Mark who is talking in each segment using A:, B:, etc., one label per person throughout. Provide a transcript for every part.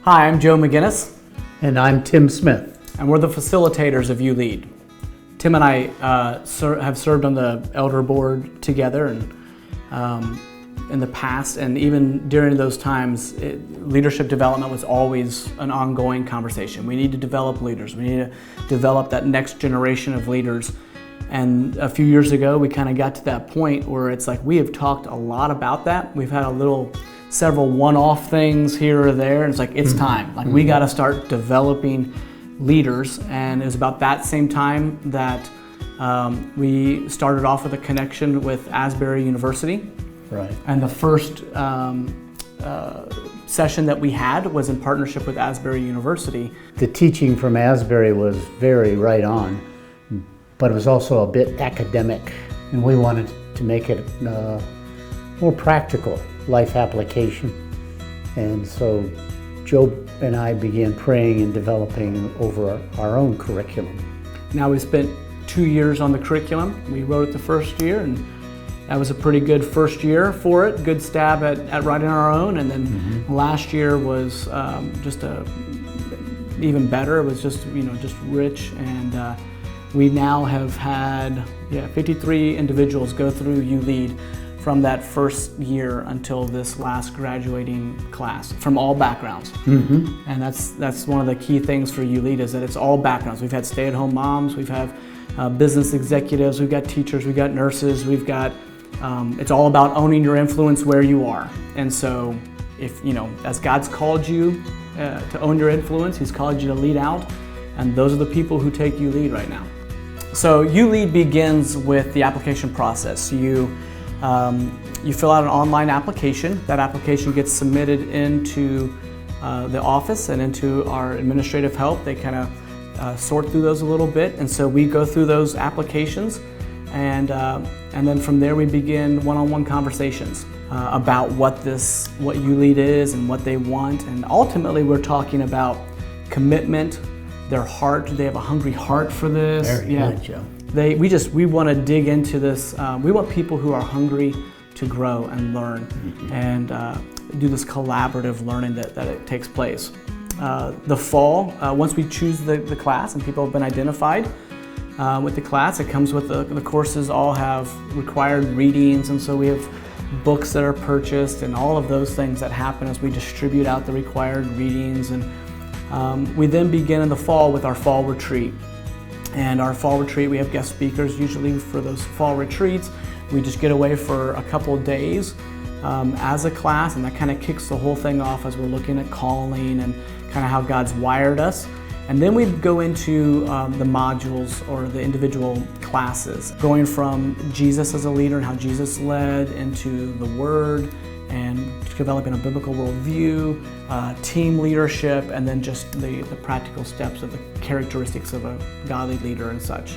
A: Hi, I'm Joe McGinnis.
B: And I'm Tim Smith.
A: And we're the facilitators of ULead. Tim and I have served on the elder board together and in the past, and even during those times, leadership development was always an ongoing conversation. We need to develop leaders. We need to develop that next generation of leaders. And a few years ago, we kind of got to that point where it's like we have talked a lot about that. We've had several one-off things here or there, and it's like it's time. Like we got to start developing leaders, and it was about that same time that we started off with a connection with Asbury University.
B: Right.
A: And the first session that we had was in partnership with Asbury University.
B: The teaching from Asbury was very right on, but it was also a bit academic, and we wanted to make it more practical, life application. And so Joe and I began praying and developing over our own curriculum.
A: Now we spent 2 years on the curriculum. We wrote it the first year, and that was a pretty good first year for it, good stab at writing our own. And then last year was just even better. It was just rich, and we now have had 53 individuals go through ULead from that first year until this last graduating class, from all backgrounds. And that's one of the key things for ULead, is that it's all backgrounds. We've had stay-at-home moms, we've had business executives, we've got teachers, we've got nurses, we've got it's all about owning your influence where you are. And so if, as God's called you to own your influence, He's called you to lead out, and those are the people who take ULead right now. So ULead begins with the application process. You fill out an online application. That application gets submitted into the office and into our administrative help. They kind of sort through those a little bit, and so we go through those applications, and then from there we begin one-on-one conversations about what ULead is and what they want, and ultimately we're talking about commitment, their heart. Do they have a hungry heart for this?
B: Very good, Joe.
A: We want to dig into this. We want people who are hungry to grow and learn, and do this collaborative learning that it takes place. The fall, once we choose the class and people have been identified with the class, it comes with the courses all have required readings, and so we have books that are purchased and all of those things that happen as we distribute out the required readings. And we then begin in the fall with our fall retreat. And our fall retreat, we have guest speakers usually for those fall retreats. We just get away for a couple of days as a class, and that kind of kicks the whole thing off as we're looking at calling and kind of how God's wired us. And then we go into the modules or the individual classes, going from Jesus as a leader and how Jesus led, into the Word and developing a biblical worldview, team leadership, and then just the practical steps of the characteristics of a godly leader and such.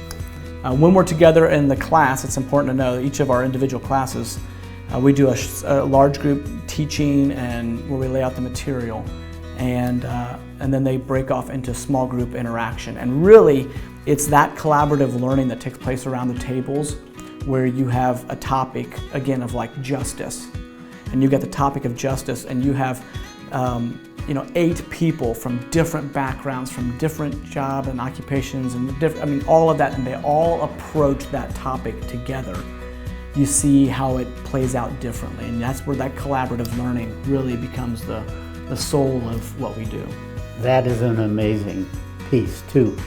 A: When we're together in the class, it's important to know that each of our individual classes, we do a large group teaching and where we lay out the material, and then they break off into small group interaction. And really, it's that collaborative learning that takes place around the tables, where you have a topic, again, of like justice. And you get the topic of justice, and you have 8 people from different backgrounds, from different job and occupations, and all of that, and they all approach that topic together. You see how it plays out differently, and that's where that collaborative learning really becomes the soul of what we do.
B: That is an amazing piece too,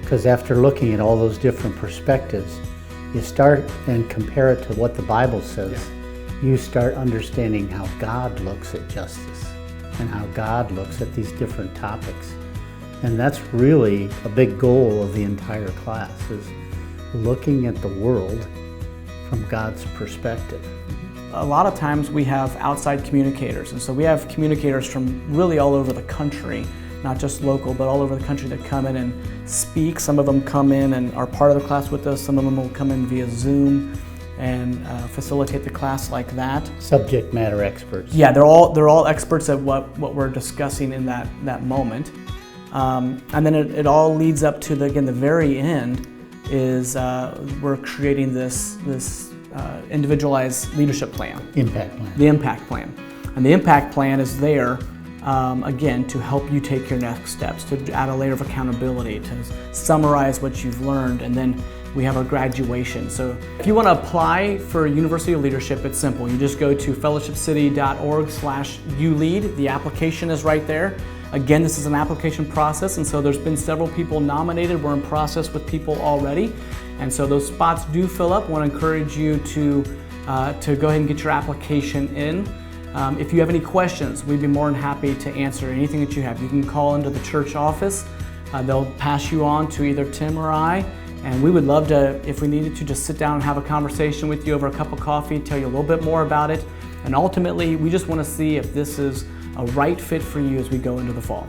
B: because after looking at all those different perspectives, you start and compare it to what the Bible says.
A: Yeah.
B: You start understanding how God looks at justice and how God looks at these different topics. And that's really a big goal of the entire class, is looking at the world from God's perspective.
A: A lot of times we have outside communicators, and so we have communicators from really all over the country, not just local, but all over the country that come in and speak. Some of them come in and are part of the class with us. Some of them will come in via Zoom and facilitate the class like that.
B: Subject matter experts.
A: Yeah, they're all experts at what we're discussing in that moment. And then it all leads up to the very end is we're creating this individualized leadership plan.
B: Impact plan.
A: The impact plan. And the impact plan is there again, to help you take your next steps, to add a layer of accountability, to summarize what you've learned, and then we have our graduation. So if you want to apply for University of Leadership, it's simple. You just go to fellowshipcity.org/ulead. The application is right there. Again, this is an application process, and so there's been several people nominated. We're in process with people already, and so those spots do fill up. I want to encourage you to go ahead and get your application in. If you have any questions, we'd be more than happy to answer anything that you have. You can call into the church office. They'll pass you on to either Tim or I, and we would love to, if we needed to, just sit down and have a conversation with you over a cup of coffee, tell you a little bit more about it, and ultimately, we just want to see if this is a right fit for you as we go into the fall.